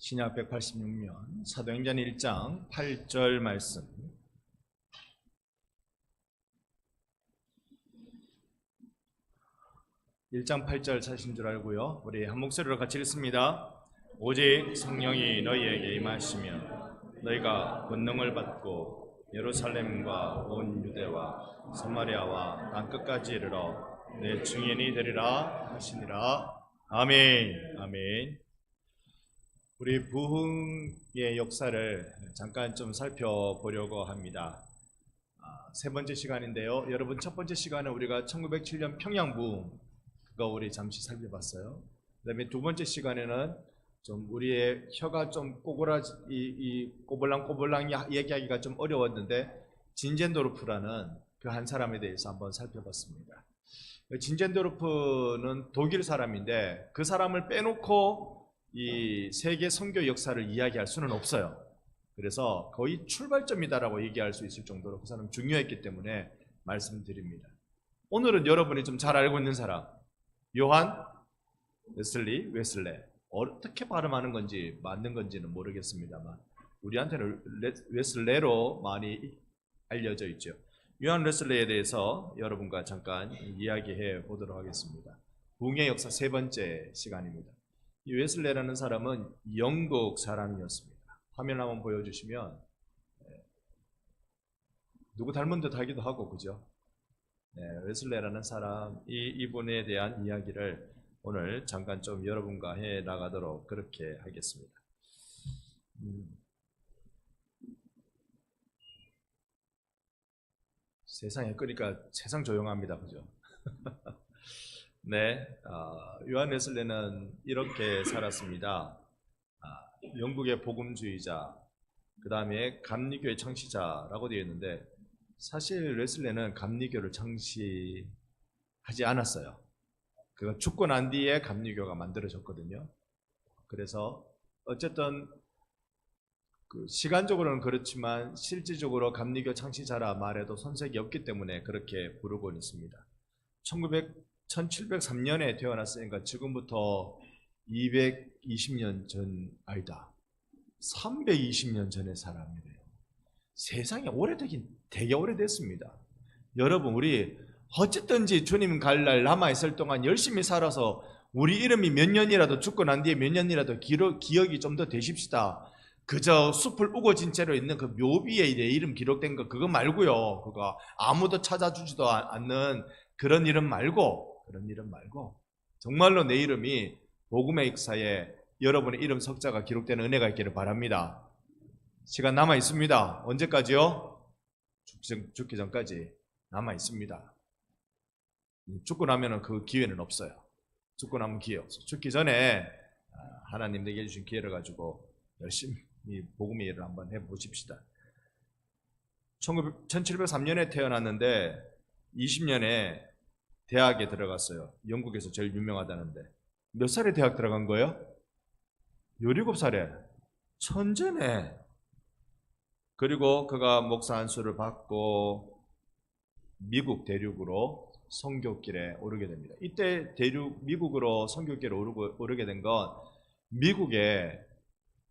신약 186면 사도행전 1장 8절 말씀. (1장 8절) 찾으신 줄 알고요. 우리 한 목소리로 같이 읽습니다. 오직 성령이 너희에게 임하시면 너희가 권능을 받고 예루살렘과 온 유대와 사마리아와 땅끝까지 이르러 내 증인이 되리라 하시니라. 아멘. 아멘. 우리 부흥의 역사를 잠깐 좀 살펴보려고 합니다. 세 번째 시간인데요. 여러분, 첫 번째 시간은 우리가 1907년 평양 부흥, 그거 우리 잠시 살펴봤어요. 그 다음에 두 번째 시간에는 좀 우리의 혀가 좀 꼬불랑꼬불랑 얘기하기가 좀 어려웠는데 진젠도르프라는 그 한 사람에 대해서 한번 살펴봤습니다. 진젠도르프는 독일 사람인데 그 사람을 빼놓고 이 세계 선교 역사를 이야기할 수는 없어요. 그래서 거의 출발점이다라고 얘기할 수 있을 정도로 그 사람 중요했기 때문에 말씀드립니다. 오늘은 여러분이 좀 잘 알고 있는 사람, 요한 웨슬레. 어떻게 발음하는 건지 맞는 건지는 모르겠습니다만 우리한테는 웨슬레로 많이 알려져 있죠. 요한 웨슬레에 대해서 여러분과 잠깐 이야기해 보도록 하겠습니다. 부흥의 역사 세 번째 시간입니다. 이 웨슬레라는 사람은 영국 사람이었습니다. 화면 한번 보여주시면 누구 닮은 듯 하기도 하고, 그죠? 웨슬레라는 사람, 이분에 대한 이야기를 오늘 잠깐 좀 여러분과 해 나가도록 그렇게 하겠습니다. 세상에 끄니까 세상 조용합니다, 그죠? 네, 요한 웨슬레는 이렇게 살았습니다. 영국의 복음주의자, 그 다음에 감리교의 창시자라고 되어 있는데 사실 웨슬레는 감리교를 창시하지 않았어요. 그가 죽고 난 뒤에 감리교가 만들어졌거든요. 그래서 어쨌든 그 시간적으로는 그렇지만 실질적으로 감리교 창시자라 말해도 손색이 없기 때문에 그렇게 부르고 있습니다. 1703년에 태어났으니까 지금부터 220년 전, 아니다, 320년 전의 사람이래요. 세상에 오래되긴 되게 오래됐습니다. 여러분, 우리 어쨌든지 주님 갈 날 남아있을 동안 열심히 살아서 우리 이름이 몇 년이라도, 죽고 난 뒤에 몇 년이라도 기억이 좀 더 되십시다. 그저 숲을 우거진 채로 있는 그 묘비에 내 이름 기록된 거 그거 말고요. 그거 아무도 찾아주지도 않는 그런 이름 말고 정말로 내 이름이 복음의 역사에 여러분의 이름 석자가 기록되는 은혜가 있기를 바랍니다. 시간 남아 있습니다. 언제까지요? 죽기 전까지 남아 있습니다. 죽고 나면은 그 기회는 없어요. 죽고 나면 기회 없어요. 죽기 전에 하나님 내게 주신 기회를 가지고 열심히 복음의 일을 한번 해보십시다. 1703년에 태어났는데 20년에 대학에 들어갔어요. 영국에서 제일 유명하다는데 몇 살에 대학 들어간 거예요? 17살에. 천재네. 그리고 그가 목사 안수를 받고 미국 대륙으로 선교길에 오르게 됩니다. 이때 미국으로 선교길에 오르게 된 건 미국에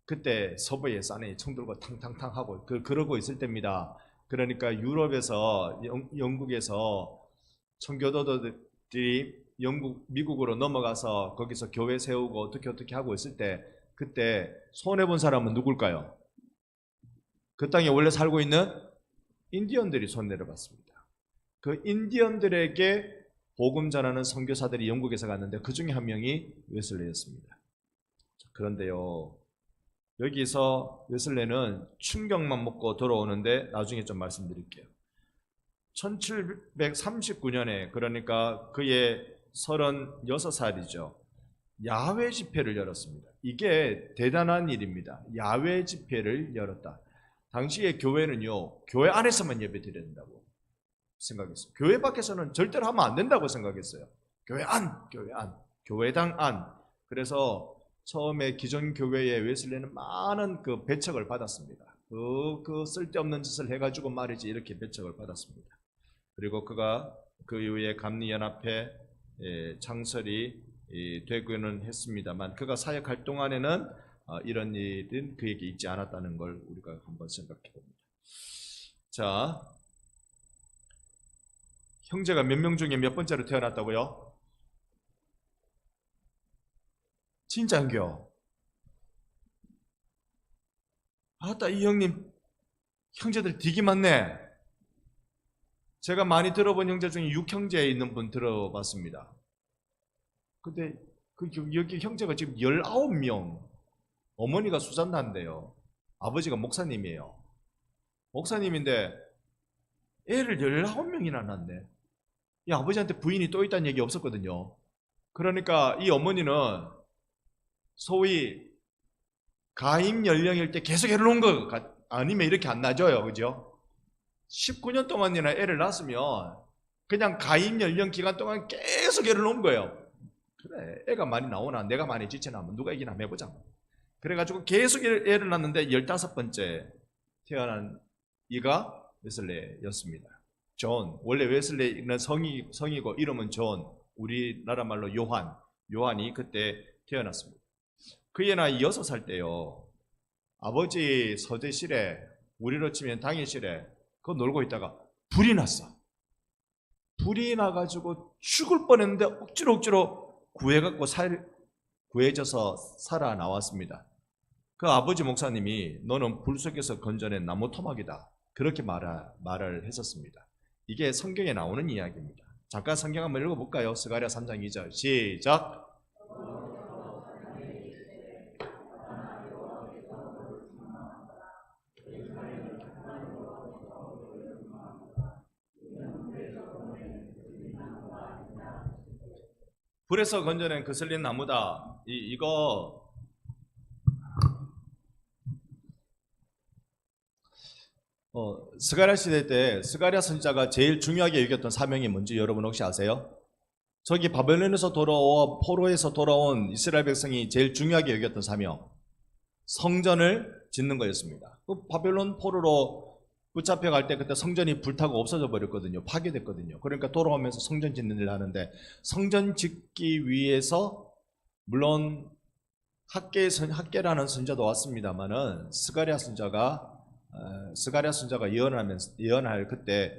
그때 서부에 사내에 총 들고 탕탕탕 하고 그러고 있을 때입니다. 그러니까 유럽에서 영국에서 선교도들이 미국으로 넘어가서 거기서 교회 세우고 어떻게 하고 있을 때 그때 손해본 사람은 누굴까요? 그 땅에 원래 살고 있는 인디언들이 손해를 봤습니다. 그 인디언들에게 복음 전하는 선교사들이 영국에서 갔는데 그 중에 한 명이 웨슬레였습니다. 그런데요, 여기서 웨슬레는 충격만 먹고 돌아오는데 나중에 좀 말씀드릴게요. 1739년에 그러니까 그의 36살이죠. 야외 집회를 열었습니다. 이게 대단한 일입니다. 야외 집회를 열었다. 당시의 교회는요, 교회 안에서만 예배 드려야 된다고 생각했어요. 교회 밖에서는 절대로 하면 안 된다고 생각했어요. 교회당 안. 그래서 처음에 기존 교회에 웨슬레는 많은 그 배척을 받았습니다. 그 쓸데없는 짓을 해가지고 말이지 이렇게 배척을 받았습니다. 그리고 그가 그 이후에 감리연합회 창설이 되고는 했습니다만 그가 사역할 동안에는 이런 일은 그에게 있지 않았다는 걸 우리가 한번 생각해 봅니다. 자, 형제가 몇 명 중에 몇 번째로 태어났다고요? 진짜인겨? 아따, 이 형님 형제들 되게 많네. 제가 많이 들어본 형제 중에 6형제에 있는 분 들어봤습니다. 근데 여기 형제가 지금 19명. 어머니가 수잔다인데요. 아버지가 목사님이에요. 목사님인데 애를 19명이나 낳았네. 이 아버지한테 부인이 또 있다는 얘기 없었거든요. 그러니까 이 어머니는 소위 가임 연령일 때 계속 애를 놓은 거 아니면 이렇게 안 낳아줘요. 그죠? 19년 동안이나 애를 낳았으면 그냥 가임 연령 기간 동안 계속 애를 놓은 거예요. 그래, 애가 많이 나오나 내가 많이 지쳐나면 누가 이기나 해보자. 그래가지고 계속 애를 낳았는데 15번째 태어난 이가 웨슬레였습니다. 존, 원래 웨슬레는 성이고 이름은 존, 우리나라 말로 요한이 그때 태어났습니다. 그의 나이 6살 때요, 아버지 서대실에, 우리로 치면 당일실에 그거 놀고 있다가 불이 났어. 불이 나가지고 죽을 뻔했는데 억지로 구해져서 살아나왔습니다. 그 아버지 목사님이 너는 불 속에서 건져낸 나무 토막이다, 그렇게 말을 했었습니다. 이게 성경에 나오는 이야기입니다. 잠깐 성경 한번 읽어볼까요? 스가랴 3장 2절 시작. 불에서 건져낸 그슬린 나무다. 이거 스가랴 시대 때 스가랴 선지자가 제일 중요하게 여겼던 사명이 뭔지 여러분 혹시 아세요? 저기 바벨론에서 돌아와 포로에서 돌아온 이스라엘 백성이 제일 중요하게 여겼던 사명, 성전을 짓는 거였습니다. 그 바벨론 포로로 붙잡혀갈 때 그때 성전이 불타고 없어져 버렸거든요. 파괴됐거든요. 그러니까 돌아오면서 성전 짓는 일을 하는데, 성전 짓기 위해서 물론 학계라는 선자도 왔습니다만은 스가랴 선자가 예언할 그때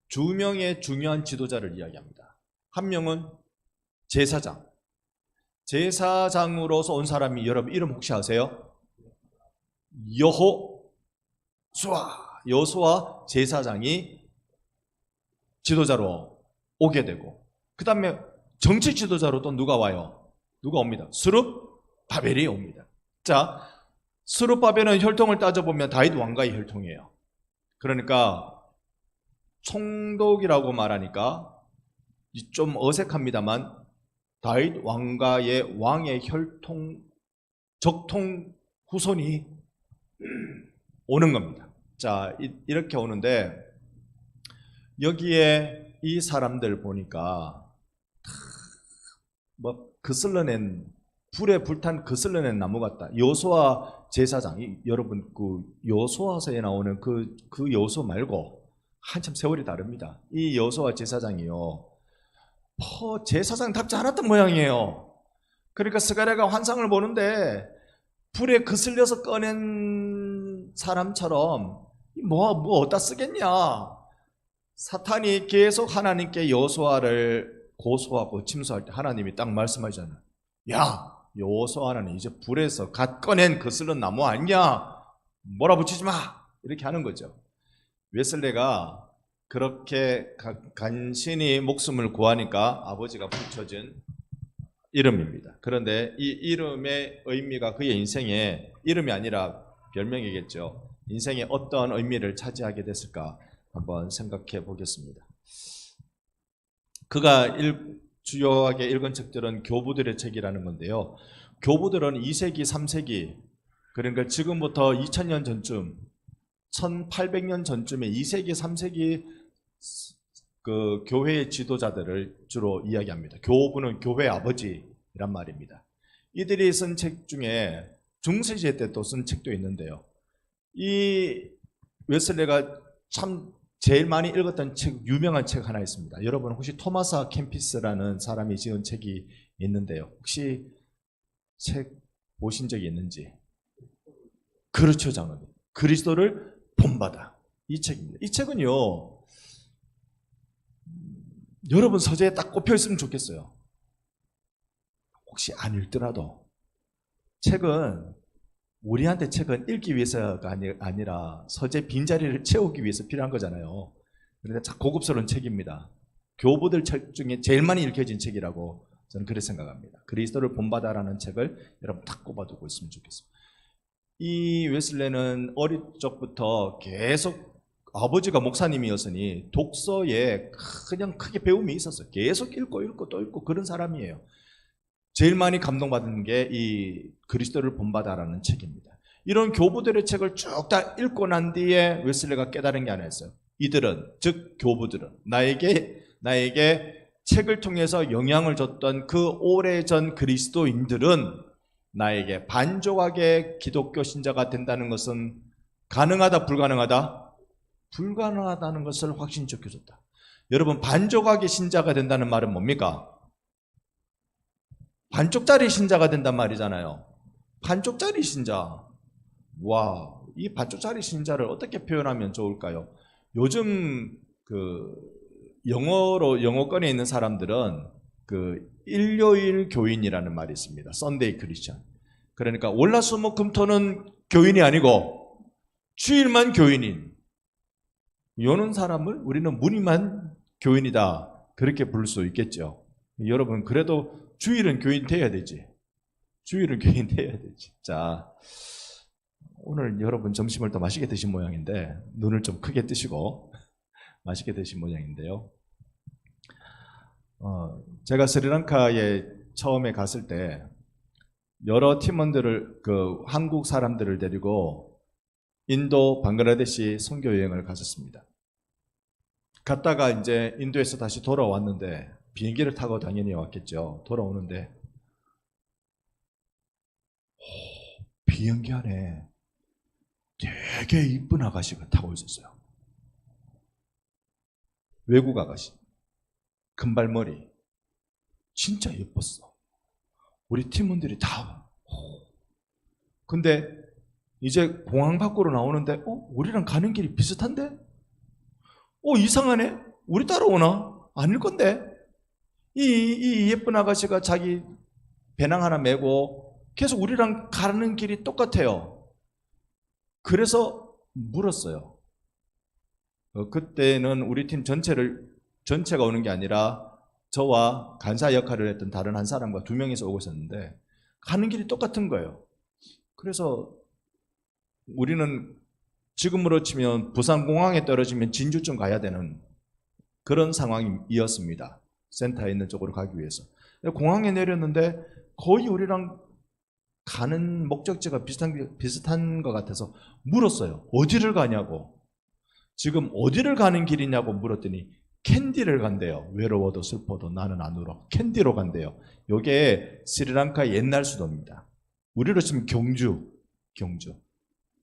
두 명의 중요한 지도자를 이야기합니다. 한 명은 제사장으로서 온 사람이, 여러분 이름 혹시 아세요? 여호수아 제사장이 지도자로 오게 되고, 그 다음에 정치 지도자로 또 누가 와요? 누가 옵니다? 스룹바벨이 옵니다. 자, 스룹바벨은 혈통을 따져보면 다윗 왕가의 혈통이에요. 그러니까 총독이라고 말하니까 좀 어색합니다만 다윗 왕가의 왕의 적통 후손이 오는 겁니다. 자, 이렇게 오는데 여기에 이 사람들 보니까 불에 불탄 그슬러낸 나무 같다. 여호수아 제사장, 여러분 그 여호수아서에 나오는 그 여호수아 말고 한참 세월이 다릅니다. 이 여호수아 제사장이요, 제사장답지 않았던 모양이에요. 그러니까 스가랴가 환상을 보는데 불에 그슬려서 꺼낸 사람처럼 뭐 어디다 쓰겠냐. 사탄이 계속 하나님께 여호수아를 고소하고 침소할 때 하나님이 딱 말씀하잖아요. 야, 여호수아는 이제 불에서 갓 꺼낸 거슬린 나무 아니냐, 몰아붙이지 마, 이렇게 하는 거죠. 웨슬레가 그렇게 간신히 목숨을 구하니까 아버지가 붙여준 이름입니다. 그런데 이 이름의 의미가 그의 인생에, 이름이 아니라 별명이겠죠, 인생에 어떤 의미를 차지하게 됐을까 한번 생각해 보겠습니다. 그가 주요하게 읽은 책들은 교부들의 책이라는 건데요, 교부들은 2세기, 3세기, 그러니까 지금부터 2000년 전쯤, 1800년 전쯤에 2세기, 3세기 그 교회의 지도자들을 주로 이야기합니다. 교부는 교회 아버지란 말입니다. 이들이 쓴 책 중에 중세시대 때 또 쓴 책도 있는데요, 이 웨슬레가 참 제일 많이 읽었던 책, 유명한 책 하나 있습니다. 여러분 혹시 토마스 아 캠피스라는 사람이 지은 책이 있는데요, 혹시 책 보신 적이 있는지? 그렇죠, 장로님. 그리스도를 본받아. 이 책입니다. 이 책은요, 여러분 서재에 딱 꼽혀 있으면 좋겠어요. 혹시 안 읽더라도 우리한테 책은 읽기 위해서가 아니라 서재 빈자리를 채우기 위해서 필요한 거잖아요. 그런데 고급스러운 책입니다. 교부들 책 중에 제일 많이 읽혀진 책이라고 저는 그렇게 생각합니다. 그리스도를 본받아라는 책을 여러분 딱 꼽아두고 있으면 좋겠습니다. 이 웨슬레는 어릴 적부터 계속 아버지가 목사님이었으니 독서에 그냥 크게 배움이 있었어요. 계속 읽고 또 읽고 그런 사람이에요. 제일 많이 감동받은 게 이 그리스도를 본받아라는 책입니다. 이런 교부들의 책을 쭉 다 읽고 난 뒤에 웨슬레가 깨달은 게 하나 있어요. 이들은, 즉 교부들은 나에게 책을 통해서 영향을 줬던 그 오래전 그리스도인들은 나에게 반족하게 기독교 신자가 된다는 것은 가능하다, 불가능하다? 불가능하다는 것을 확신시켜줬다. 여러분, 반족하게 신자가 된다는 말은 뭡니까? 반쪽짜리 신자가 된단 말이잖아요. 반쪽짜리 신자. 와, 이 반쪽짜리 신자를 어떻게 표현하면 좋을까요? 요즘 영어권에 있는 사람들은 일요일 교인이라는 말이 있습니다. Sunday Christian. 그러니까 월화수목금토는 교인이 아니고 주일만 교인인 이런 사람을 우리는 무늬만 교인이다, 그렇게 부를 수 있겠죠. 여러분, 그래도 주일은 교인 돼야 되지. 주일은 교인 돼야 되지. 자, 오늘 여러분 점심을 또 맛있게 드신 모양인데 눈을 좀 크게 뜨시고 맛있게 드신 모양인데요. 제가 스리랑카에 처음에 갔을 때 여러 팀원들을, 한국 사람들을 데리고 인도, 방글라데시 선교 여행을 갔었습니다. 갔다가 이제 인도에서 다시 돌아왔는데 비행기를 타고 당연히 왔겠죠. 돌아오는데 비행기 안에 되게 이쁜 아가씨가 타고 있었어요. 외국 아가씨. 금발머리. 진짜 예뻤어. 우리 팀원들이 다. 근데 이제 공항 밖으로 나오는데 우리랑 가는 길이 비슷한데? 이상하네? 우리 따라오나? 아닐 건데? 이 예쁜 아가씨가 자기 배낭 하나 메고 계속 우리랑 가는 길이 똑같아요. 그래서 물었어요. 그때는 우리 팀 전체가 오는 게 아니라 저와 간사 역할을 했던 다른 한 사람과 2명이서 오고 있었는데 가는 길이 똑같은 거예요. 그래서 우리는 지금으로 치면 부산공항에 떨어지면 진주쯤 가야 되는 그런 상황이었습니다. 센터에 있는 쪽으로 가기 위해서. 공항에 내렸는데 거의 우리랑 가는 목적지가 비슷한 것 같아서 물었어요. 어디를 가냐고. 지금 어디를 가는 길이냐고 물었더니 캔디를 간대요. 외로워도 슬퍼도 나는 안 울어. 캔디로 간대요. 이게 스리랑카 옛날 수도입니다. 우리로 치면 경주.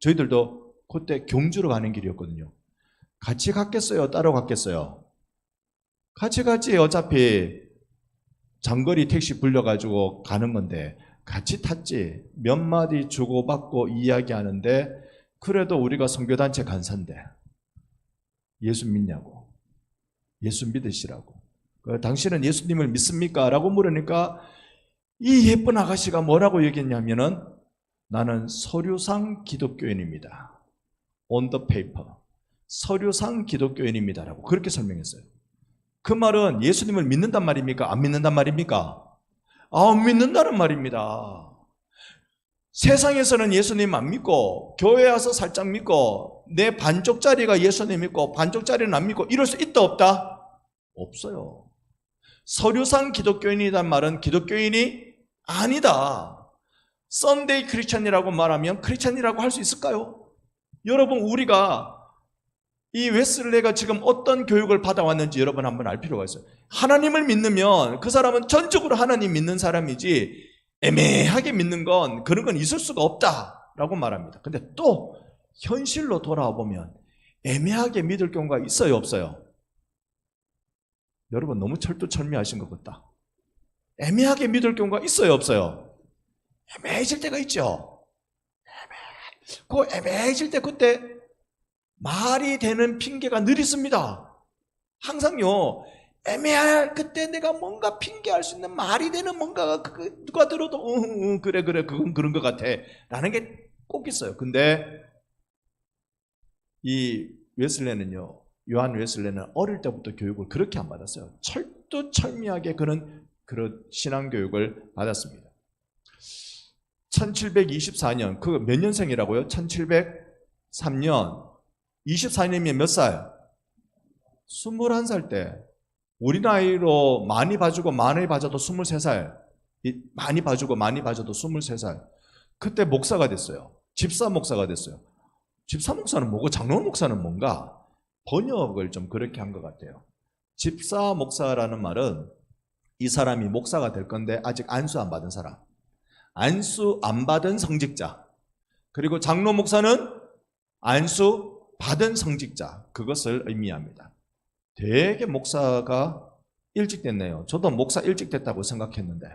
저희들도 그때 경주로 가는 길이었거든요. 같이 갔겠어요? 따로 갔겠어요? 같이 갔지. 어차피 장거리 택시 불려가지고 가는 건데 같이 탔지. 몇 마디 주고받고 이야기하는데 그래도 우리가 선교단체 간사인데 예수 믿냐고. 예수 믿으시라고. 당신은 예수님을 믿습니까? 라고 물으니까 이 예쁜 아가씨가 뭐라고 얘기했냐면은 나는 서류상 기독교인입니다. On the paper. 서류상 기독교인입니다. 라고 그렇게 설명했어요. 그 말은 예수님을 믿는단 말입니까? 안 믿는단 말입니까? 안 믿는다는 말입니다. 세상에서는 예수님 안 믿고 교회 와서 살짝 믿고 내 반쪽짜리가 예수님 믿고 반쪽짜리는 안 믿고 이럴 수 있다 없다? 없어요. 서류상 기독교인이란 말은 기독교인이 아니다. 썬데이 크리스천이라고 말하면 크리스천이라고 할 수 있을까요? 여러분, 우리가 이 웨슬레가 지금 어떤 교육을 받아왔는지 여러분 한번 알 필요가 있어요. 하나님을 믿으면 그 사람은 전적으로 하나님 믿는 사람이지 애매하게 믿는 건 그런 건 있을 수가 없다라고 말합니다. 근데 또 현실로 돌아와 보면 애매하게 믿을 경우가 있어요, 없어요? 여러분 너무 철두철미하신 것 같다. 애매하게 믿을 경우가 있어요, 없어요? 애매해질 때가 있죠. 그 애매해질 때 그때 말이 되는 핑계가 늘 있습니다. 항상요. 애매할 그때 내가 뭔가 핑계할 수 있는 말이 되는 뭔가가 누가 들어도 그래 그건 그런 것 같아 라는 게 꼭 있어요. 근데 이 웨슬레는요, 요한 웨슬레는 어릴 때부터 교육을 그렇게 안 받았어요. 철두철미하게 그는 그런 신앙교육을 받았습니다. 1724년, 그 몇 년생이라고요? 1703년 24년이면 몇 살? 21살 때. 우리 나이로 많이 봐주고 많이 봐줘도 23살, 많이 봐주고 많이 봐줘도 23살. 그때 목사가 됐어요. 집사 목사가 됐어요. 집사 목사는 뭐고 장로 목사는 뭔가? 번역을 좀 그렇게 한 것 같아요. 집사 목사라는 말은 이 사람이 목사가 될 건데 아직 안수 안 받은 사람, 안수 안 받은 성직자, 그리고 장로 목사는 안수 받은 성직자, 그것을 의미합니다. 되게 목사가 일찍 됐네요. 저도 목사 일찍 됐다고 생각했는데,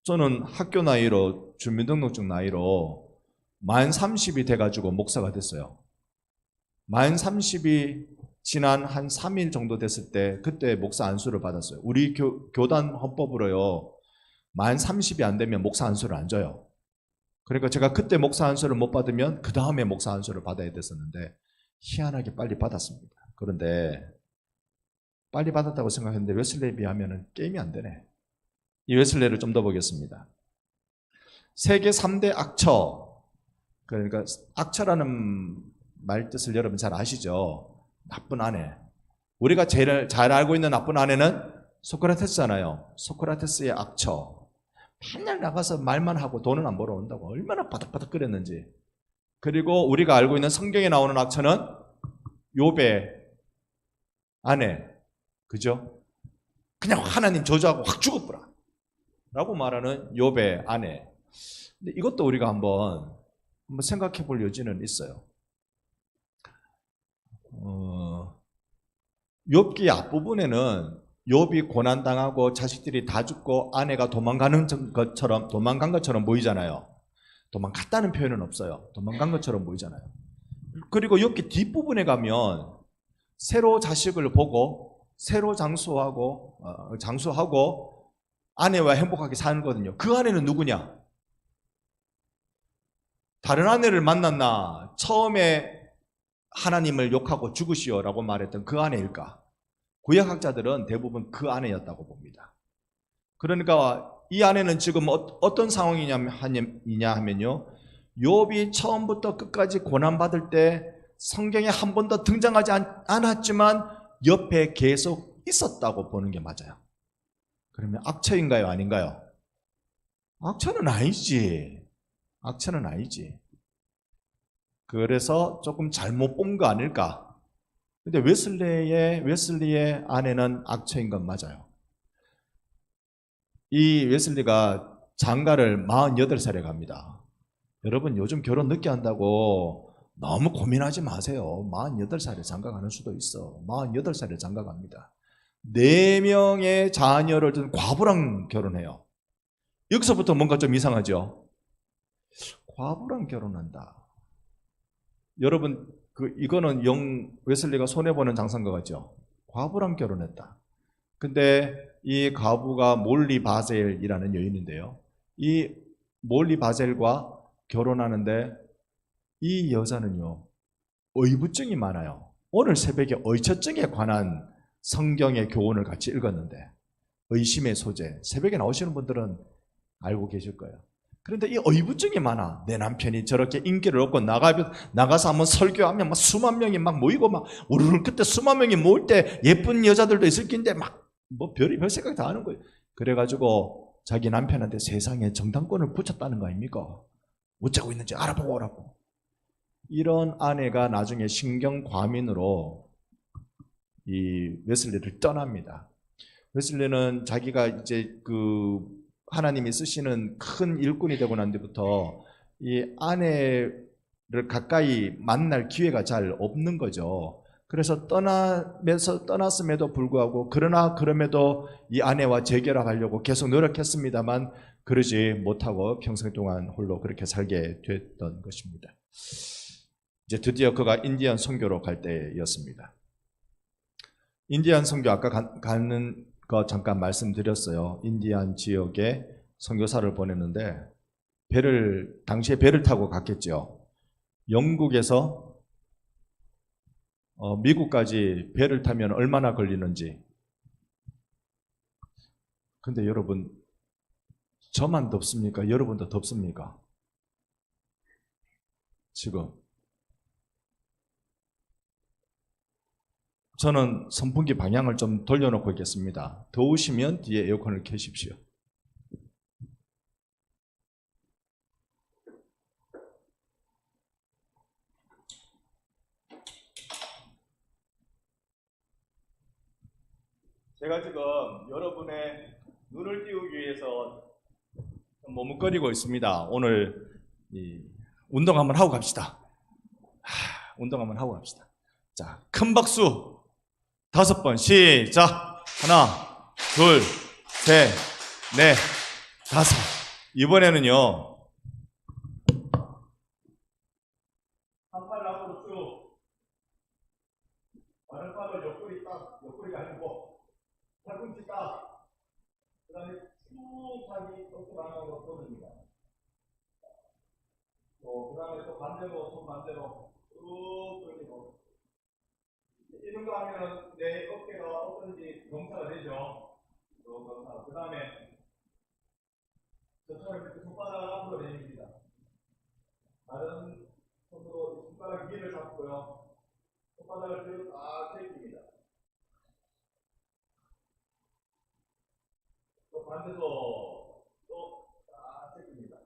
저는 학교 나이로, 주민등록증 나이로 만 30이 돼가지고 목사가 됐어요. 만 30이 지난 한 3일 정도 됐을 때 그때 목사 안수를 받았어요. 우리 교단 헌법으로요, 만 30이 안 되면 목사 안수를 안 줘요. 그러니까 제가 그때 목사 안수를 못 받으면 그 다음에 목사 안수를 받아야 됐었는데 희한하게 빨리 받았습니다. 그런데 빨리 받았다고 생각했는데 웨슬레에 비하면 게임이 안 되네. 이 웨슬레를 좀 더 보겠습니다. 세계 3대 악처, 그러니까 악처라는 말 뜻을 여러분 잘 아시죠? 나쁜 아내. 우리가 제일 잘 알고 있는 나쁜 아내는 소크라테스잖아요. 소크라테스의 악처. 맨날 나가서 말만 하고 돈은 안 벌어온다고 얼마나 바닥바닥 끓였는지. 그리고 우리가 알고 있는 성경에 나오는 악처는 욥의 아내, 그죠? 그냥 하나님 저주하고 확 죽어버라 라고 말하는 욥의 아내. 근데 이것도 우리가 한번 생각해 볼 여지는 있어요. 욥기 앞부분에는 욥이 고난당하고 자식들이 다 죽고 아내가 도망간 것처럼 보이잖아요. 도망갔다는 표현은 없어요. 도망간 것처럼 보이잖아요. 그리고 욥기 뒷부분에 가면 새로 자식을 보고 새로 장수하고 아내와 행복하게 사는거든요. 그 아내는 누구냐? 다른 아내를 만났나? 처음에 하나님을 욕하고 죽으시오라고 말했던 그 아내일까? 구약학자들은 대부분 그 아내였다고 봅니다. 그러니까 이 아내는 지금 어떤 상황이냐 하면요, 욥이 처음부터 끝까지 고난받을 때 성경에 한 번도 등장하지 않았지만 옆에 계속 있었다고 보는 게 맞아요. 그러면 악처인가요? 아닌가요? 악처는 아니지. 악처는 아니지. 그래서 조금 잘못 본 거 아닐까? 근데 웨슬리의 아내는 악처인 건 맞아요. 이 웨슬리가 장가를 48살에 갑니다. 여러분 요즘 결혼 늦게 한다고 너무 고민하지 마세요. 48살에 장가 가는 수도 있어. 48살에 장가 갑니다. 4명의 자녀를 둔 과부랑 결혼해요. 여기서부터 뭔가 좀 이상하죠? 과부랑 결혼한다. 여러분, 이거는 웨슬리가 손해보는 장사인 것 같죠? 과부랑 결혼했다. 근데 이 과부가 몰리 바젤이라는 여인인데요. 이 몰리 바젤과 결혼하는데 이 여자는요, 의부증이 많아요. 오늘 새벽에 의처증에 관한 성경의 교훈을 같이 읽었는데, 의심의 소재, 새벽에 나오시는 분들은 알고 계실 거예요. 그런데 이 의부증이 많아. 내 남편이 저렇게 인기를 얻고 나가서 한번 설교하면 막 수만 명이 막 모이고 막 우르르 그때 수만 명이 모일 때 예쁜 여자들도 있을 텐데 막 뭐 별 생각 다 하는 거예요. 그래가지고 자기 남편한테 세상에 정당권을 붙였다는 거 아닙니까? 어쩌고 있는지 알아보고 오라고. 이런 아내가 나중에 신경과민으로 이 웨슬리를 떠납니다. 웨슬리는 자기가 이제 하나님이 쓰시는 큰 일꾼이 되고 난 뒤부터 이 아내를 가까이 만날 기회가 잘 없는 거죠. 그래서 떠났음에도 불구하고 그럼에도 이 아내와 재결합하려고 계속 노력했습니다만 그러지 못하고 평생 동안 홀로 그렇게 살게 됐던 것입니다. 이제 드디어 그가 인디안 선교로 갈 때였습니다. 인디안 선교 아까 가는 거 잠깐 말씀드렸어요. 인디안 지역에 선교사를 보냈는데 당시에 배를 타고 갔겠죠. 영국에서 미국까지 배를 타면 얼마나 걸리는지. 근데 여러분, 저만 덥습니까? 여러분도 덥습니까? 지금 저는 선풍기 방향을 좀 돌려놓고 있겠습니다. 더우시면 뒤에 에어컨을 켜십시오. 제가 지금 여러분의 눈을 띄우기 위해서 머뭇거리고 있습니다. 오늘 운동 한번 하고 갑시다. 운동 한번 하고 갑시다. 자, 큰 박수 5번 시작. 하나, 둘, 셋, 넷, 다섯. 이번에는요, 한 팔을 앞으로 쭉, 오른팔을 옆구리가 아니고 팔꿈치 딱, 그 다음에 쭉 자기 어깨 방향으로 뻗습니다. 그 다음에 또 반대로, 손 반대로 쭉 돌리고. 이런 거 하면 내 어깨가 어떤지 검사가 되죠. 그 다음에 저처럼 이렇게 손바닥을 앞으로 내립니다. 다른 손으로 손가락 위를 잡고요. 손바닥을 뒤로 딱 제낍니다. 또 반대로 또 딱 제낍니다.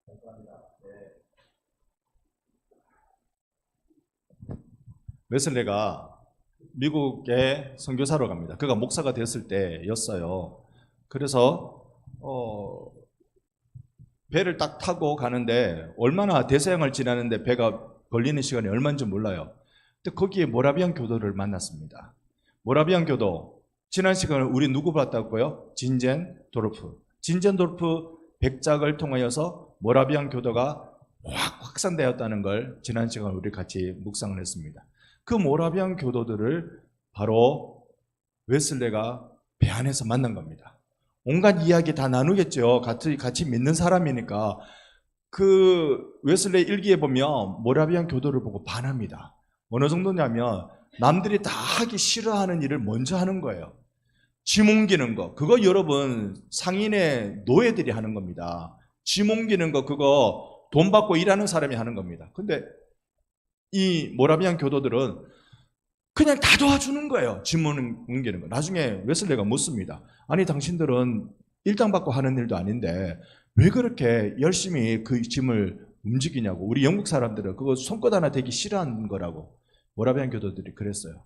감사합니다. 네. 웨슬레가 미국에 선교사로 갑니다. 그가 목사가 됐을 때였어요. 그래서 배를 딱 타고 가는데 얼마나 대서양을 지나는데 배가 걸리는 시간이 얼마인지 몰라요. 근데 거기에 모라비안 교도를 만났습니다. 모라비안 교도, 지난 시간에 우리 누구 봤다고요? 진젠도르프 백작을 통하여서 모라비안 교도가 확산되었다는 걸 지난 시간에 우리 같이 묵상을 했습니다. 그 모라비안 교도들을 바로 웨슬레가 배 안에서 만난 겁니다. 온갖 이야기 다 나누겠죠. 같이 믿는 사람이니까. 그 웨슬레 일기에 보면 모라비안 교도를 보고 반합니다. 어느 정도냐면 남들이 다 하기 싫어하는 일을 먼저 하는 거예요. 짐 옮기는 거, 그거 여러분 상인의 노예들이 하는 겁니다. 짐 옮기는 거, 그거 돈 받고 일하는 사람이 하는 겁니다. 근데 이 모라비안 교도들은 그냥 다 도와주는 거예요. 짐 옮기는 거. 나중에 웨슬레가 묻습니다. 아니 당신들은 일당 받고 하는 일도 아닌데 왜 그렇게 열심히 그 짐을 움직이냐고. 우리 영국 사람들은 그거 손끝 하나 대기 싫어하는 거라고. 모라비안 교도들이 그랬어요.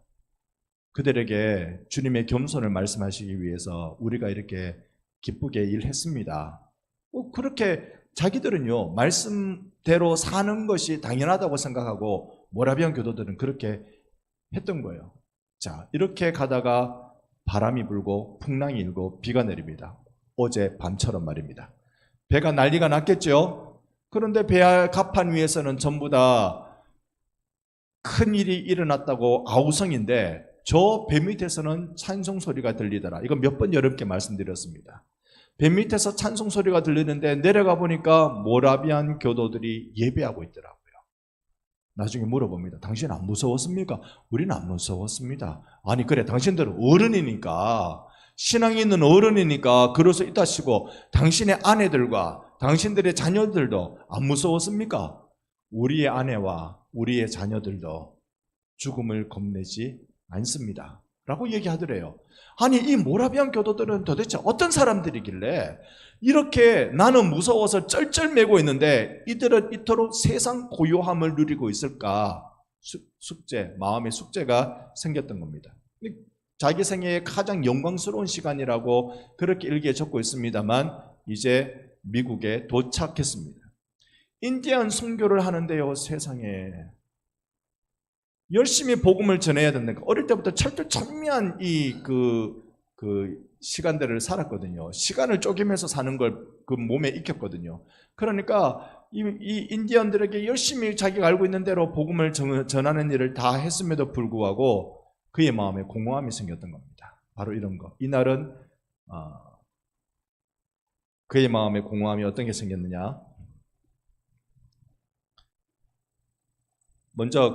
그들에게 주님의 겸손을 말씀하시기 위해서 우리가 이렇게 기쁘게 일했습니다. 그렇게 자기들은요 말씀대로 사는 것이 당연하다고 생각하고 모라비안 교도들은 그렇게 했던 거예요. 자, 이렇게 가다가 바람이 불고 풍랑이 일고 비가 내립니다. 어제 밤처럼 말입니다. 배가 난리가 났겠죠. 그런데 배 갑판 위에서는 전부 다 큰 일이 일어났다고 아우성인데 저 배 밑에서는 찬송 소리가 들리더라. 이거 몇 번 여러분께 말씀드렸습니다. 배 밑에서 찬송 소리가 들리는데 내려가 보니까 모라비안 교도들이 예배하고 있더라고요. 나중에 물어봅니다. 당신 안 무서웠습니까? 우리는 안 무서웠습니다. 아니 그래, 당신들은 어른이니까, 신앙이 있는 어른이니까 그럴 수 있다 치고 당신의 아내들과 당신들의 자녀들도 안 무서웠습니까? 우리의 아내와 우리의 자녀들도 죽음을 겁내지 않습니다 라고 얘기하더래요. 아니 이 모라비안 교도들은 도대체 어떤 사람들이길래 이렇게 나는 무서워서 쩔쩔매고 있는데 이들은 이토록 세상 고요함을 누리고 있을까? 숙제, 마음의 숙제가 생겼던 겁니다. 자기 생애의 가장 영광스러운 시간이라고 그렇게 일기에 적고 있습니다만 이제 미국에 도착했습니다. 인디안 선교를 하는데요, 세상에 열심히 복음을 전해야 된다니까. 어릴 때부터 철두철미한 시간들을 살았거든요. 시간을 쪼개면서 사는 걸 그 몸에 익혔거든요. 그러니까 이 인디언들에게 열심히 자기가 알고 있는 대로 복음을 전하는 일을 다 했음에도 불구하고 그의 마음에 공허함이 생겼던 겁니다. 바로 이런 거. 이날은 그의 마음에 공허함이 어떤 게 생겼느냐? 먼저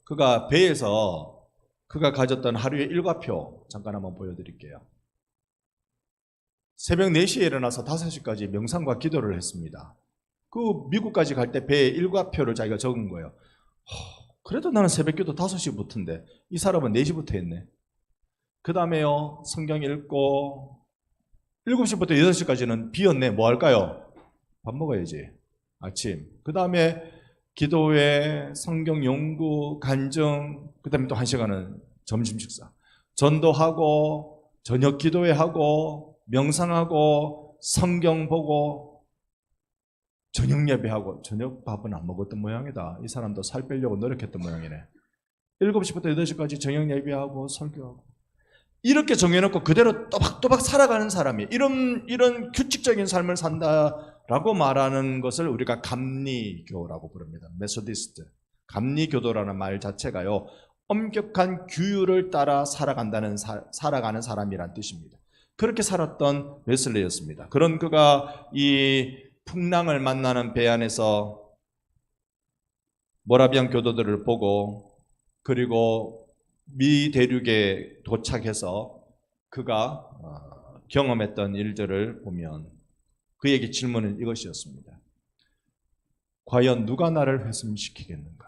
그가 배에서 그가 가졌던 하루의 일과표 잠깐 한번 보여드릴게요. 새벽 4시에 일어나서 5시까지 명상과 기도를 했습니다. 그 미국까지 갈 때 배에 일과표를 자기가 적은 거예요. 그래도 나는 새벽 기도 5시부터인데 이 사람은 4시부터 했네. 그 다음에요, 성경 읽고 7시부터 8시까지는 비었네. 뭐 할까요? 밥 먹어야지. 아침. 그 다음에 기도회, 성경 연구, 간증, 그 다음에 또 1시간은 점심 식사. 전도하고, 저녁 기도회 하고, 명상하고, 성경 보고, 저녁 예배하고, 저녁 밥은 안 먹었던 모양이다. 이 사람도 살 빼려고 노력했던 모양이네. 7시부터 8시까지 저녁 예배하고, 설교하고. 이렇게 정해놓고 그대로 또박또박 살아가는 사람이 이런 규칙적인 삶을 산다라고 말하는 것을 우리가 감리교라고 부릅니다. 메소디스트. 감리교도라는 말 자체가요, 엄격한 규율을 따라 살아가는 사람이란 뜻입니다. 그렇게 살았던 웨슬레였습니다. 그런 그가 이 풍랑을 만나는 배 안에서 모라비안 교도들을 보고, 그리고 미 대륙에 도착해서 그가 경험했던 일들을 보면 그에게 질문은 이것이었습니다. 과연 누가 나를 회심시키겠는가?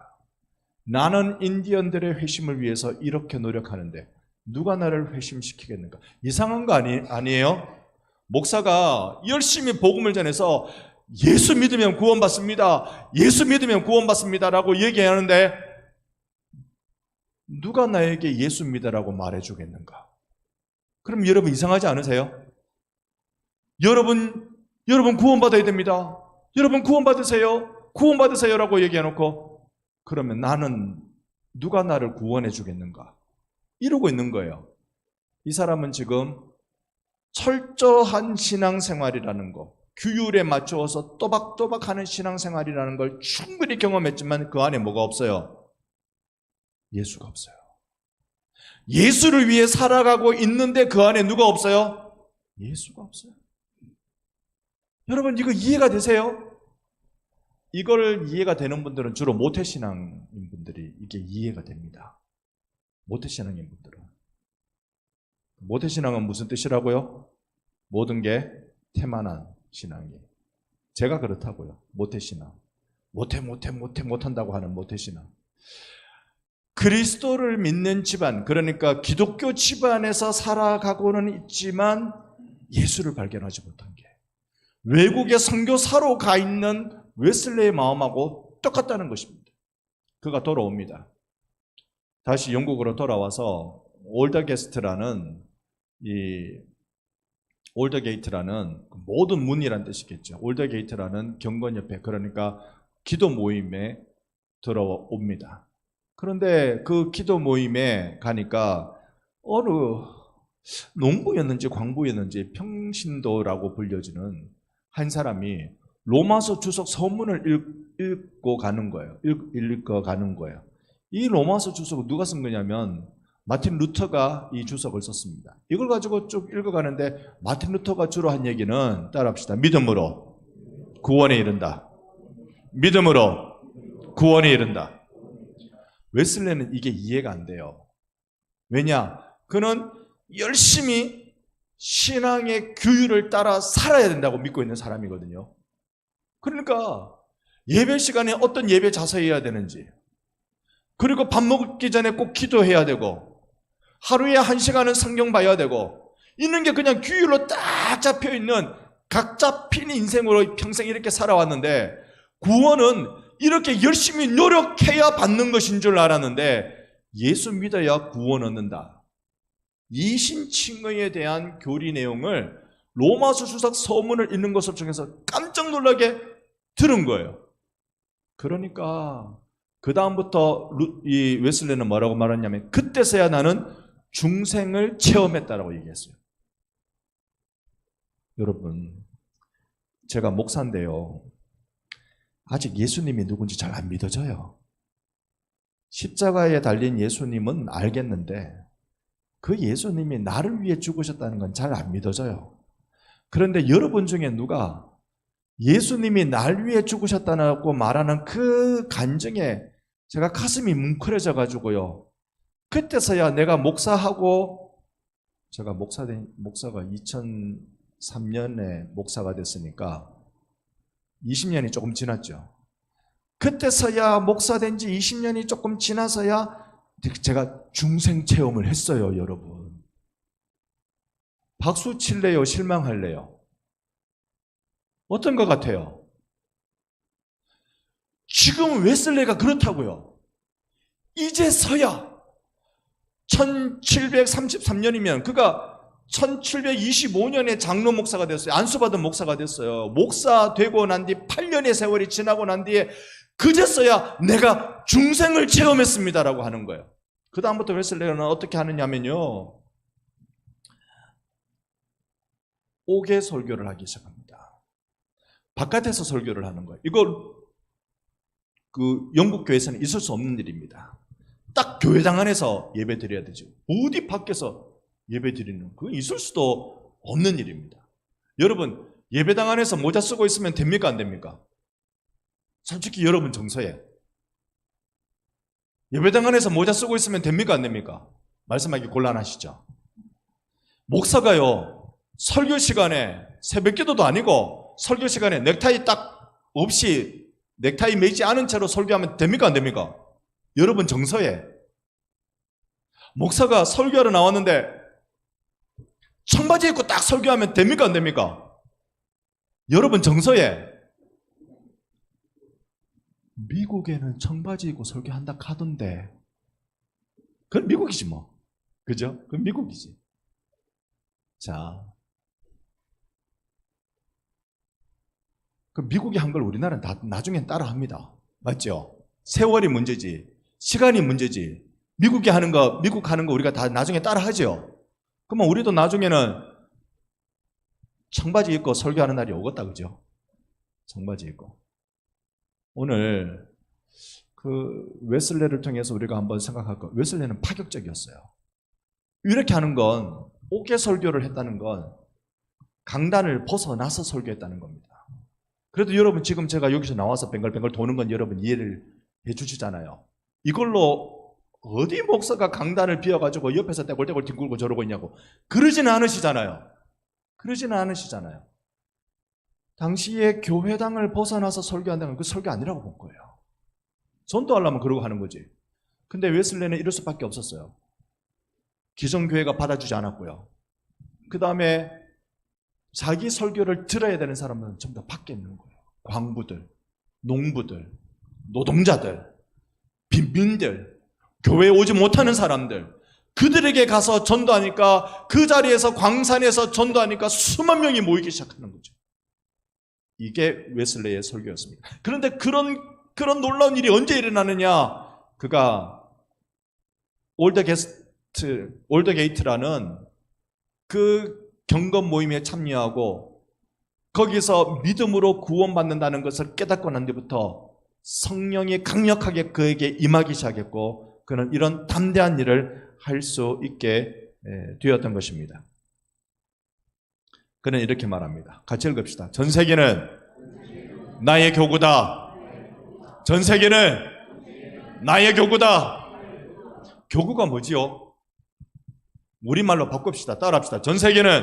나는 인디언들의 회심을 위해서 이렇게 노력하는데 누가 나를 회심시키겠는가? 이상한 거 아니에요? 목사가 열심히 복음을 전해서 예수 믿으면 구원받습니다. 예수 믿으면 구원받습니다라고 얘기하는데 누가 나에게 예수 믿으라고 말해주겠는가? 그럼 여러분 이상하지 않으세요? 여러분 구원받아야 됩니다. 여러분 구원받으세요. 구원받으세요라고 얘기해놓고 그러면 나는 누가 나를 구원해 주겠는가? 이러고 있는 거예요. 이 사람은 지금 철저한 신앙생활이라는 거, 규율에 맞추어서 또박또박 하는 신앙생활이라는 걸 충분히 경험했지만 그 안에 뭐가 없어요? 예수가 없어요. 예수를 위해 살아가고 있는데 그 안에 누가 없어요? 예수가 없어요. 여러분 이거 이해가 되세요? 이걸 이해가 되는 분들은 주로 모태신앙인 분들이 이게 이해가 됩니다. 모태신앙인 분들은. 모태신앙은 무슨 뜻이라고요? 모든 게 태만한 신앙이. 제가 그렇다고요. 모태신앙. 못한다고 하는 모태신앙. 그리스도를 믿는 집안, 그러니까 기독교 집안에서 살아가고는 있지만 예수를 발견하지 못한 게 외국에 선교사로 가 있는 웨슬레의 마음하고 똑같다는 것입니다. 그가 돌아옵니다. 다시 영국으로 돌아와서 올더게이트라는 모든 문이란 뜻이겠죠. 올더게이트라는 경건협회, 그러니까 기도 모임에 들어옵니다. 그런데 그 기도 모임에 가니까 어느 농부였는지 광부였는지 평신도라고 불려지는 한 사람이 로마서 주석 서문을 읽고 가는 거예요. 읽어 가는 거예요. 이 로마서 주석을 누가 쓴 거냐면 마틴 루터가 이 주석을 썼습니다. 이걸 가지고 쭉 읽어가는데 마틴 루터가 주로 한 얘기는 따라합시다. 믿음으로 구원에 이른다. 믿음으로 구원에 이른다. 웨슬레는 이게 이해가 안 돼요. 왜냐? 그는 열심히 신앙의 규율을 따라 살아야 된다고 믿고 있는 사람이거든요. 그러니까 예배 시간에 어떤 예배 자세해야 되는지, 그리고 밥 먹기 전에 꼭 기도해야 되고, 하루에 1시간은 성경 봐야 되고, 있는 게 그냥 규율로 딱 잡혀있는 각 잡힌 인생으로 평생 이렇게 살아왔는데, 구원은 이렇게 열심히 노력해야 받는 것인 줄 알았는데 예수 믿어야 구원 얻는다. 이신칭의에 대한 교리 내용을 로마서 주석 서문을 읽는 것을 통해서 깜짝 놀라게 들은 거예요. 그러니까 그 다음부터 이 웨슬레는 뭐라고 말했냐면 그때서야 나는 중생을 체험했다라고 얘기했어요. 여러분, 제가 목사인데요. 아직 예수님이 누군지 잘 안 믿어져요. 십자가에 달린 예수님은 알겠는데 그 예수님이 나를 위해 죽으셨다는 건 잘 안 믿어져요. 그런데 여러분 중에 누가 예수님이 날 위해 죽으셨다고 말하는 그 간증에 제가 가슴이 뭉클해져 가지고요. 그때서야 내가 목사하고, 제가 목사가 2003년에 목사가 됐으니까 20년이 조금 지났죠. 그때서야 목사된 지 20년이 조금 지나서야 제가 중생 체험을 했어요, 여러분. 박수 칠래요? 실망할래요? 어떤 것 같아요? 지금 웨슬레가 그렇다고요. 이제서야 1733년이면 그가 1725년에 장로 목사가 됐어요. 안수받은 목사가 됐어요. 목사 되고 난 뒤 8년의 세월이 지나고 난 뒤에 그제서야 내가 중생을 체험했습니다라고 하는 거예요. 그 다음부터 웨슬레는 어떻게 하느냐면요, 옥외 설교를 하기 시작합니다. 바깥에서 설교를 하는 거예요. 이거 영국 교회에서는 있을 수 없는 일입니다. 딱 교회당 안에서 예배 드려야 되죠. 어디 밖에서 예배 드리는, 그건 있을 수도 없는 일입니다. 여러분, 예배당 안에서 모자 쓰고 있으면 됩니까, 안 됩니까? 솔직히 여러분 정서에 예배당 안에서 모자 쓰고 있으면 됩니까, 안 됩니까? 말씀하기 곤란하시죠? 목사가요, 설교 시간에 새벽기도도 아니고 설교 시간에 넥타이 딱 없이, 넥타이 매지 않은 채로 설교하면 됩니까, 안 됩니까? 여러분 정서에 목사가 설교하러 나왔는데 청바지 입고 딱 설교하면 됩니까, 안 됩니까? 여러분 정서에 미국에는 청바지 입고 설교한다 카던데, 그건 미국이지 뭐, 그죠? 그건 미국이지. 자, 그 미국이 한 걸 우리나라는 다 나중엔 따라합니다. 맞죠? 세월이 문제지, 시간이 문제지. 미국 하는 거 우리가 다 나중에 따라하죠. 그러면 우리도 나중에는 청바지 입고 설교하는 날이 오겠다, 그죠? 청바지 입고. 오늘 그 웨슬레를 통해서 우리가 한번 생각할 거, 웨슬레는 파격적이었어요. 이렇게 하는 건, 옥외 설교를 했다는 건 강단을 벗어나서 설교했다는 겁니다. 그래도 여러분 지금 제가 여기서 나와서 뱅글뱅글 도는 건 여러분 이해를 해주시잖아요. 이걸로 어디 목사가 강단을 비워가지고 옆에서 떼굴떼굴 뒹굴고 저러고 있냐고 그러지는 않으시잖아요. 그러지는 않으시잖아요. 당시에 교회당을 벗어나서 설교한다는 건 그 설교 아니라고 본 거예요. 전도하려면 그러고 하는 거지. 근데 웨슬레는 이럴 수밖에 없었어요. 기성교회가 받아주지 않았고요. 그 다음에 자기 설교를 들어야 되는 사람은 전부 다 밖에 있는 거예요. 광부들, 농부들, 노동자들, 빈민들, 교회에 오지 못하는 사람들, 그들에게 가서 전도하니까, 그 자리에서 광산에서 전도하니까 수만 명이 모이기 시작하는 거죠. 이게 웨슬레의 설교였습니다. 그런데 그런 놀라운 일이 언제 일어나느냐? 그가 올더게이트라는 그 경건 모임에 참여하고 거기서 믿음으로 구원받는다는 것을 깨닫고 난 뒤부터 성령이 강력하게 그에게 임하기 시작했고, 그는 이런 담대한 일을 할 수 있게 되었던 것입니다. 그는 이렇게 말합니다. 같이 읽읍시다. 전 세계는 나의 교구다. 전 세계는 나의 교구다. 교구가 뭐지요? 우리말로 바꿉시다. 따라합시다. 전 세계는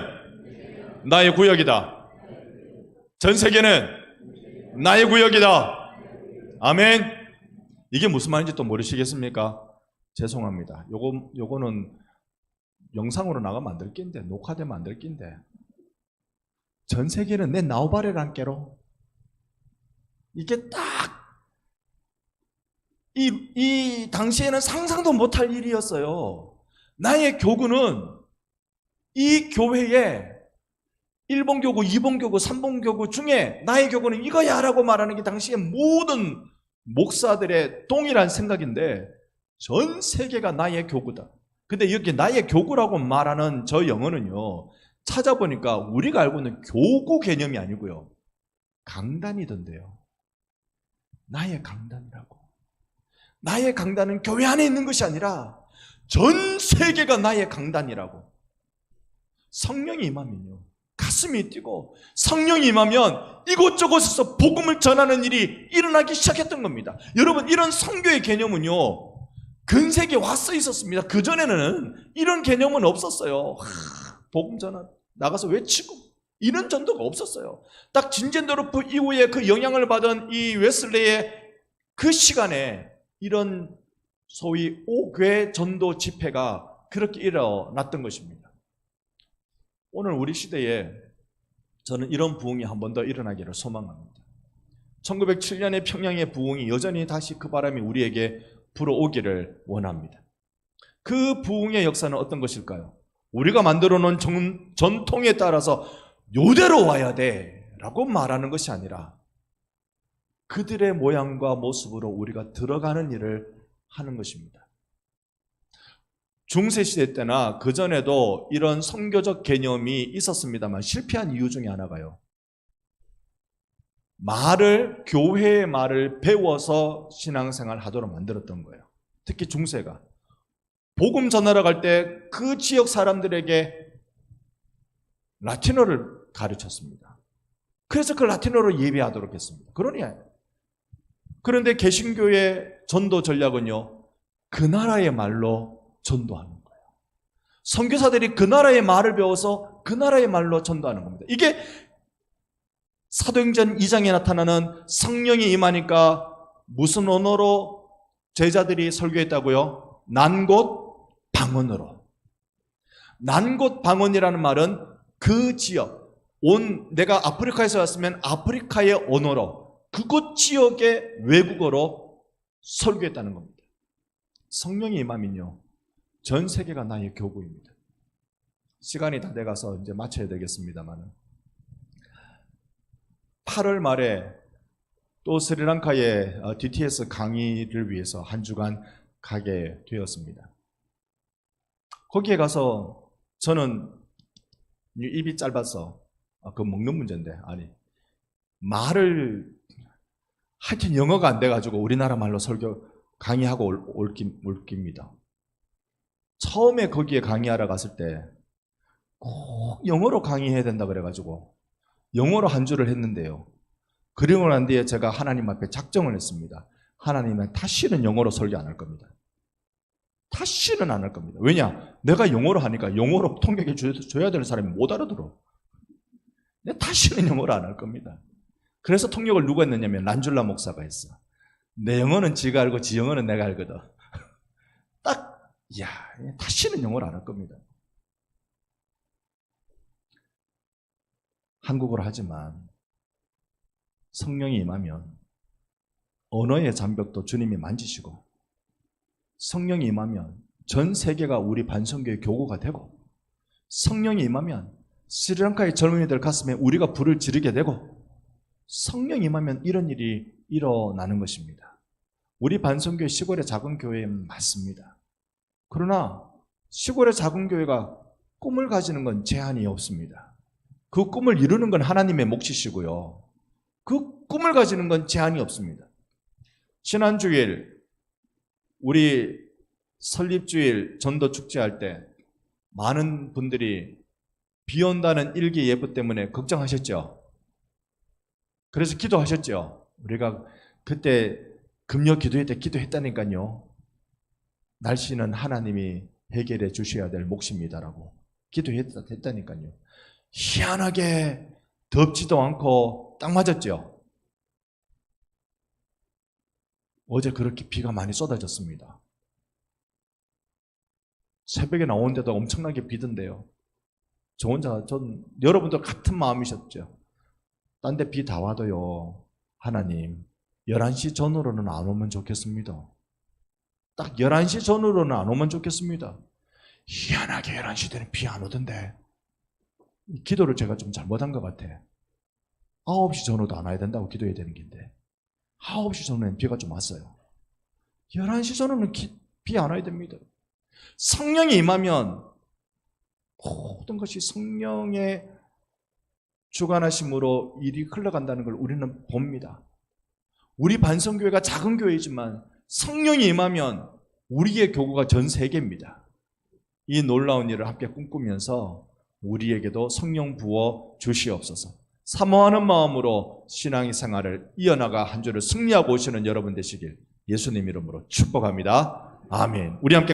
나의 구역이다. 전 세계는 나의 구역이다. 아멘. 이게 무슨 말인지 또 모르시겠습니까? 죄송합니다. 요거는 영상으로 나가면 안 될 낀데, 녹화되면 안 될 낀데, 전 세계는 내 나우바레란 깨로, 이게 딱 이 당시에는 상상도 못할 일이었어요. 나의 교구는 이 교회에 1번 교구, 2번 교구, 3번 교구 중에 나의 교구는 이거야 라고 말하는 게 당시에 모든 목사들의 동일한 생각인데, 전 세계가 나의 교구다. 근데 여기 나의 교구라고 말하는 저 영어는요, 찾아보니까 우리가 알고 있는 교구 개념이 아니고요. 강단이던데요. 나의 강단이라고. 나의 강단은 교회 안에 있는 것이 아니라 전 세계가 나의 강단이라고. 성령이 임하면요, 가슴이 뛰고 성령이 임하면 이곳저곳에서 복음을 전하는 일이 일어나기 시작했던 겁니다. 여러분, 이런 선교의 개념은요, 근세기에 왔어 있었습니다. 그전에는 이런 개념은 없었어요. 복음 전환, 나가서 외치고 이런 전도가 없었어요. 딱 진젠도르프 이후에 그 영향을 받은 이 웨슬레의 그 시간에 이런 소위 5궤 전도 집회가 그렇게 일어났던 것입니다. 오늘 우리 시대에 저는 이런 부흥이 한 번 더 일어나기를 소망합니다. 1907년의 평양의 부흥이 여전히 다시 그 바람이 우리에게 불어오기를 원합니다. 그 부흥의 역사는 어떤 것일까요? 우리가 만들어 놓은 전통에 따라서 요대로 와야 돼 라고 말하는 것이 아니라 그들의 모양과 모습으로 우리가 들어가는 일을 하는 것입니다. 중세시대 때나 그전에도 이런 선교적 개념이 있었습니다만 실패한 이유 중에 하나가요, 교회의 말을 배워서 신앙생활 하도록 만들었던 거예요. 특히 중세가 복음 전하러 갈 때 그 지역 사람들에게 라틴어를 가르쳤습니다. 그래서 그 라틴어로 예배하도록 했습니다. 그런데 개신교의 전도 전략은요, 그 나라의 말로 전도하는 거예요. 선교사들이 그 나라의 말을 배워서 그 나라의 말로 전도하는 겁니다. 이게 사도행전 2장에 나타나는 성령이 임하니까 무슨 언어로 제자들이 설교했다고요? 난곳 방언으로. 난곳 방언이라는 말은 그 지역, 내가 아프리카에서 왔으면 아프리카의 언어로, 그곳 지역의 외국어로 설교했다는 겁니다. 성령이 임하면요, 전 세계가 나의 교구입니다. 시간이 다 돼가서 이제 마쳐야 되겠습니다만, 8월 말에 또 스리랑카의 DTS 강의를 위해서 한 주간 가게 되었습니다. 거기에 가서 저는 입이 짧아서, 그거 먹는 문제인데, 하여튼 영어가 안 돼가지고 우리나라 말로 강의하고 올깁니다. 처음에 거기에 강의하러 갔을 때 꼭 영어로 강의해야 된다 그래가지고 영어로 한 주를 했는데요. 그리고 난 뒤에 제가 하나님 앞에 작정을 했습니다. 하나님은 다시는 영어로 설교 안 할 겁니다. 다시는 안 할 겁니다. 왜냐? 내가 영어로 하니까 영어로 통역해 줘야 되는 사람이 못 알아들어. 다시는 영어로 안 할 겁니다. 그래서 통역을 누가 했느냐면 란줄라 목사가 했어. 내 영어는 지가 알고 지 영어는 내가 알거든. 다시는 영어를 안 할 겁니다. 한국어로 하지만 성령이 임하면 언어의 장벽도 주님이 만지시고, 성령이 임하면 전 세계가 우리 반성교의 교구가 되고, 성령이 임하면 스리랑카의 젊은이들 가슴에 우리가 불을 지르게 되고, 성령이 임하면 이런 일이 일어나는 것입니다. 우리 반성교회 시골의 작은 교회 맞습니다. 그러나 시골의 작은 교회가 꿈을 가지는 건 제한이 없습니다. 그 꿈을 이루는 건 하나님의 몫이시고요, 그 꿈을 가지는 건 제한이 없습니다. 지난 주일 우리 설립주일 전도 축제할 때 많은 분들이 비 온다는 일기 예보 때문에 걱정하셨죠. 그래서 기도하셨죠. 우리가 그때 금요 기도회 때 기도했다니까요. 날씨는 하나님이 해결해 주셔야 될 몫입니다라고 기도했다니까요. 희한하게 덥지도 않고 딱 맞았죠. 어제 그렇게 비가 많이 쏟아졌습니다. 새벽에 나오는데도 엄청나게 비던데요. 전 여러분도 같은 마음이셨죠. 딴 데 비 다 와도요, 하나님 11시 전후로는 안 오면 좋겠습니다. 딱 11시 전후로는 안 오면 좋겠습니다. 희한하게 11시 되는 비 안 오던데, 기도를 제가 좀 잘못한 것 같아. 9시 전후도 안 와야 된다고 기도해야 되는 건데 9시 전후에는 비가 좀 왔어요. 11시 전후는 비 안 와야 됩니다. 성령이 임하면 모든 것이 성령의 주관하심으로 일이 흘러간다는 걸 우리는 봅니다. 우리 반성교회가 작은 교회지만 성령이 임하면 우리의 교구가 전 세계입니다. 이 놀라운 일을 함께 꿈꾸면서 우리에게도 성령 부어 주시옵소서. 사모하는 마음으로 신앙의 생활을 이어나가 한 주를 승리하고 오시는 여러분 되시길 예수님 이름으로 축복합니다. 아멘. 우리 함께